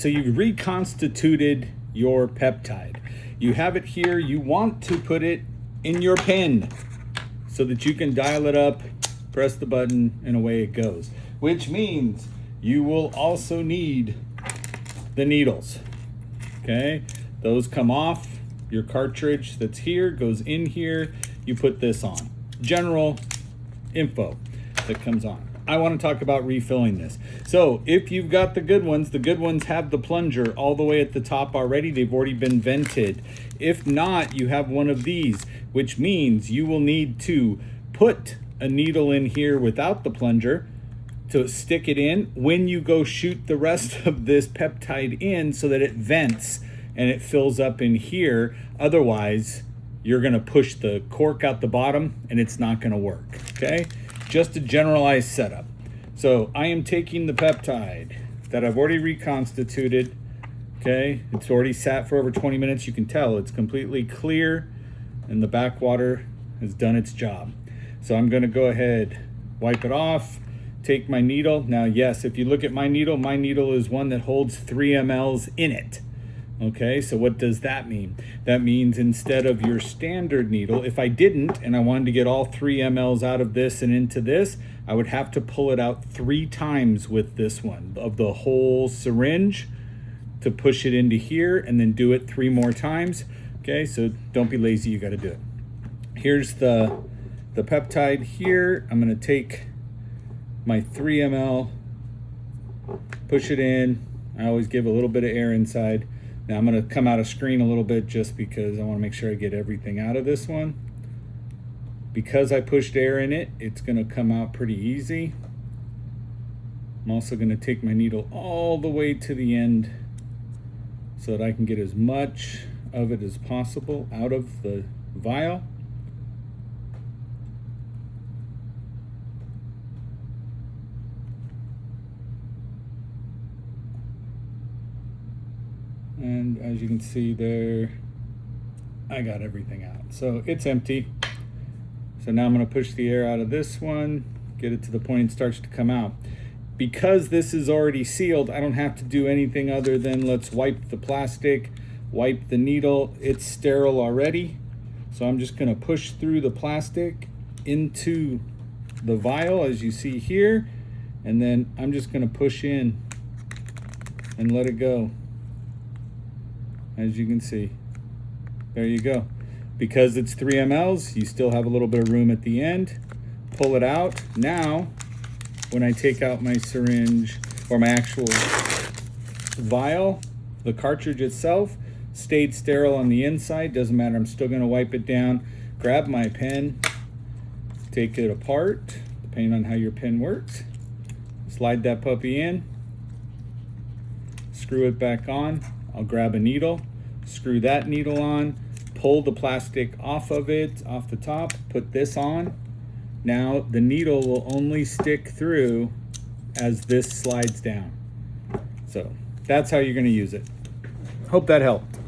So you've reconstituted your peptide. You have it here. You want to put it in your pen so that you can dial it up, press the button, and away it goes. Which means you will also need the needles. Okay, those come off. Your cartridge that's here goes in here. You put this on. General info that comes on. I want to talk about refilling this. So if you've got the good ones have the plunger all the way at the top already. They've already been vented. If not, you have one of these, which means you will need to put a needle in here without the plunger to stick it in when you go shoot the rest of this peptide in so that it vents and it fills up in here. Otherwise, you're gonna push the cork out the bottom and it's not gonna work, okay? Just a generalized setup. So I am taking the peptide that I've already reconstituted, okay? It's already sat for over 20 minutes. You can tell it's completely clear and the backwater has done its job. So I'm gonna go ahead, wipe it off, take my needle. Now, yes, if you look at my needle is one that holds 3 mLs in it. Okay, so what does that mean? That means instead of your standard needle, if I didn't and I wanted to get all 3 mLs out of this and into this, I would have to pull it out 3 times with this one of the whole syringe to push it into here and then do it 3 more times. Okay, so don't be lazy, you gotta do it. Here's the peptide here. I'm gonna take my 3 ml, push it in. I always give a little bit of air inside. Now I'm gonna come out of screen a little bit just because I wanna make sure I get everything out of this one. Because I pushed air in it, it's gonna come out pretty easy. I'm also gonna take my needle all the way to the end so that I can get as much of it as possible out of the vial. And as you can see there, I got everything out. So it's empty. So now I'm gonna push the air out of this one, get it to the point it starts to come out. Because this is already sealed, I don't have to do anything other than let's wipe the plastic, wipe the needle. It's sterile already. So I'm just gonna push through the plastic into the vial as you see here. And then I'm just gonna push in and let it go. As you can see, there you go. Because it's 3 mLs, you still have a little bit of room at the end. Pull it out. Now, when I take out my syringe or my actual vial, the cartridge itself stayed sterile on the inside. Doesn't matter, I'm still gonna wipe it down. Grab my pen, take it apart, depending on how your pen works. Slide that puppy in, screw it back on. I'll grab a needle, screw that needle on, pull the plastic off of it, off the top, put this on. Now the needle will only stick through as this slides down. So that's how you're gonna use it. Hope that helped.